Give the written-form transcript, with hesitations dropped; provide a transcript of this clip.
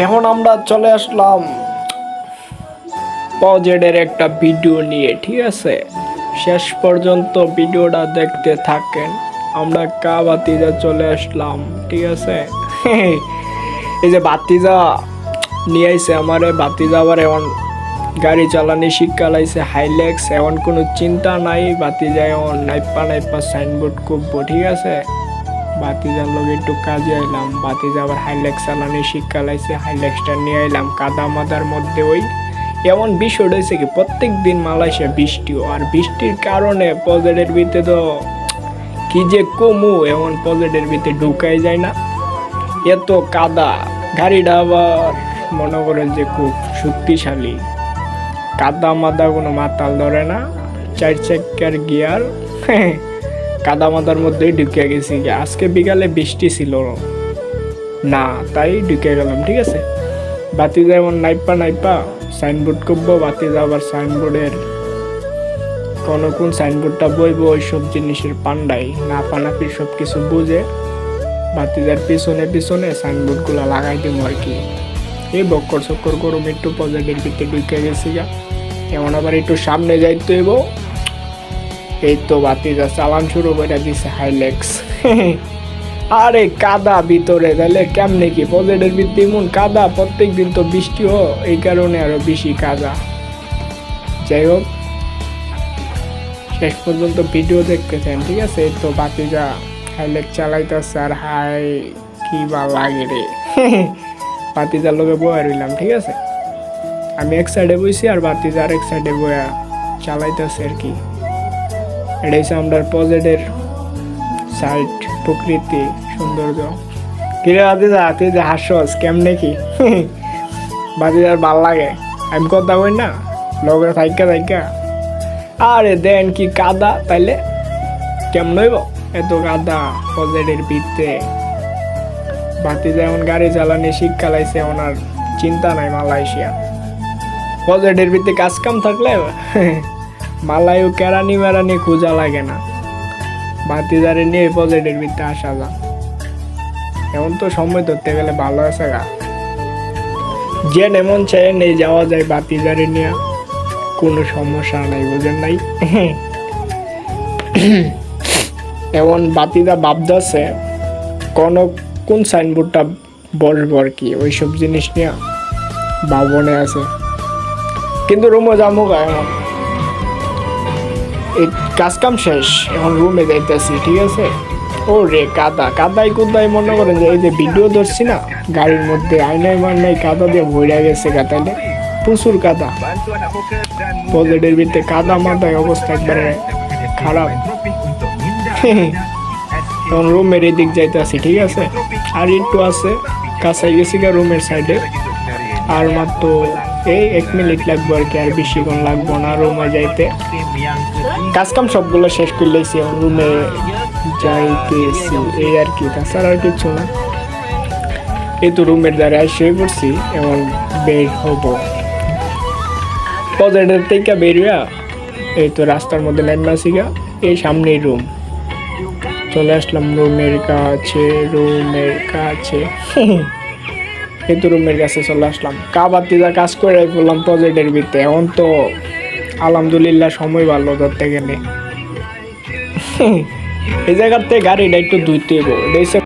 এখন আমরা চলে আসলাম প্রজেক্টের একটা ভিডিও নিয়ে, ঠিক আছে? শেষ পর্যন্ত ভিডিওটা দেখতে থাকেন। আমরা বাতিজা চলে আসলাম, ঠিক আছে? এই যে বাতিজা নিয়ে আইছে আমারে, বাতিজা আবার এখন গাড়ি চালানি শিক্ষা লাইছে হাইলেক্স। এখন কোনো চিন্তা নাই, বাতিজা এখন নাইপা সাইনবোর্ড করবো, ঠিক আছে? বাতিজার লোক একটু কাজে আইলাম, বাতিজা আবার হাইলেক্স চালানি শিক্ষা লাইছে, হাইলেক্সটা নিয়ে আইলাম কাদা মাদার মধ্যে। ওই এমন বিষয় হয়েছে কি, প্রত্যেক দিন মালয়েশিয়া বৃষ্টিও, আর বৃষ্টির কারণে পজেটের ভিতরে তো কি যে কমু, এমন পজেটের ভিতরে ঢুকাই যায় না, এত কাদা। গাড়িটা আবার মনে করেন যে খুব শক্তিশালী, কাদা মাদা কোনো মাতাল ধরে না, 4 চাকার গিয়ার। কাদা মাদার মধ্যেই ঢুকে গেছি। আজকে বিকালে বৃষ্টি ছিল না, তাই ঢুকে গেলাম, ঠিক আছে? বাতিজা এমন নাইপা সাইনবোর্ড করবো, বাতিজা আবার সাইনবোর্ডের কোন সাইনবোর্ডটা বইবো ওইসব জিনিসের পান্ডাই না পানাপি সব কিছু বুঝে বাতিজার পিছনে সাইনবোর্ডগুলো লাগাই দিব আর কি। এই বক্কর চক্কর করুম একটু পজেটের ভিতরে ঢুকে গেছি গা। এমন আবার একটু সামনে যাইতে হইব। এই তো বাতিজা চালান শুরু করে দিছে হাইলেক্স। আরে কাদা ভিতরে, তাহলে কেমনে কি পজেটের ভিতরে এমন কাদা? প্রত্যেক দিন তো বৃষ্টি এই কারণে আরো বেশি কাদা। যাই হোক, শেষ পর্যন্ত ভিডিও দেখতেছেন, ঠিক আছে? এই তো বাতিজা হাইলেক্স চালাইতেছে, আর হাই কি বা লাগে রে। বাতিজার লোকে বয়ে রইলাম, ঠিক আছে? আমি এক সাইডে বইছি আর বাতিজা আর এক সাইডে বয়া চালাইতেছে আর কি। এটা হচ্ছে আমরা পজেটের সাইড, প্রকৃতি সৌন্দর্য। কিরে বাতিজা, তুই যে হাসস কেমনে কি? বাতিজার ভাল লাগে, আমি কথা বই না লগে থাইকা। আরে দেন কি কাদা, তাইলে কেমন হইব এত কাদা পজেটের ভিতরে? বাতিজা এমন গাড়ি চালানি শিক্ষা লাইছে, ওনার চিন্তা নাই মালয়েশিয়া। পজেটের ভিতরে কাজ কাম থাকলে মালায়ও কেরানি মেরানি খোঁজা লাগে না, বাতিজারে নিয়ে পজেটের ভিতরে আসা যা। এমন তো সময় ধরতে গেলে ভালো আছে গা, যে এমন চাই নেই যাওয়া যায় বাতিজারে নিয়ে, কোনো সমস্যা নাই, বুঝেন নাই? এমন বাতিজা ভাবতেছে কোন সাইনবোর্ডটা বসবো আর কি, ওইসব জিনিস নিয়ে ভাবনে আছে। কিন্তু রুমে যাবো গা, এখন এই কাজ কাম শেষ, এখন রুমে যাইতেছি, ঠিক আছে? ও রে কাদাই কুদাই মনে করেন যে এই যে ভিডিও ধরছি না গাড়ির মধ্যে, আইনাই মান্নাই কাদা দিয়ে ভইরা গেছে গা, তাইলে প্রচুর কাদা। পজেটের ভিতরে কাদা মাদায় অবস্থা একবারে খারাপ। তখন রুমের এদিক যাইতেছি, ঠিক আছে? আর একটু আছে, কাছে গেছি গা রুমের সাইডে, আর মাত্র এই 1 মিনিট লাগবো আর কি, আর বেশিক্ষণ লাগবো না রুমে যাইতে। কাজ কাম সবগুলো শেষ করে লাইছি, রুমে যাইতেছি এই আর কি, তাছাড়া আর কিছু না। এই তো রুমের দ্বারা শুয়ে পড়ছি, এবং বের হবো পজেটের থেকে বেরিয়া। এই তো রাস্তার মধ্যে নেমে গা, এই সামনেই রুম। চলে আসলাম রুমের কাছে। এই তো রুমের কাছে চলে আসলাম, বাতিজা কাজ করে বললাম প্রজেক্টের ভিতরে। এখন তো আলহামদুলিল্লাহ সময় ভালো ধরতে গেলে। এই জায়গার থেকে গাড়িটা একটু ধুইতে হইব।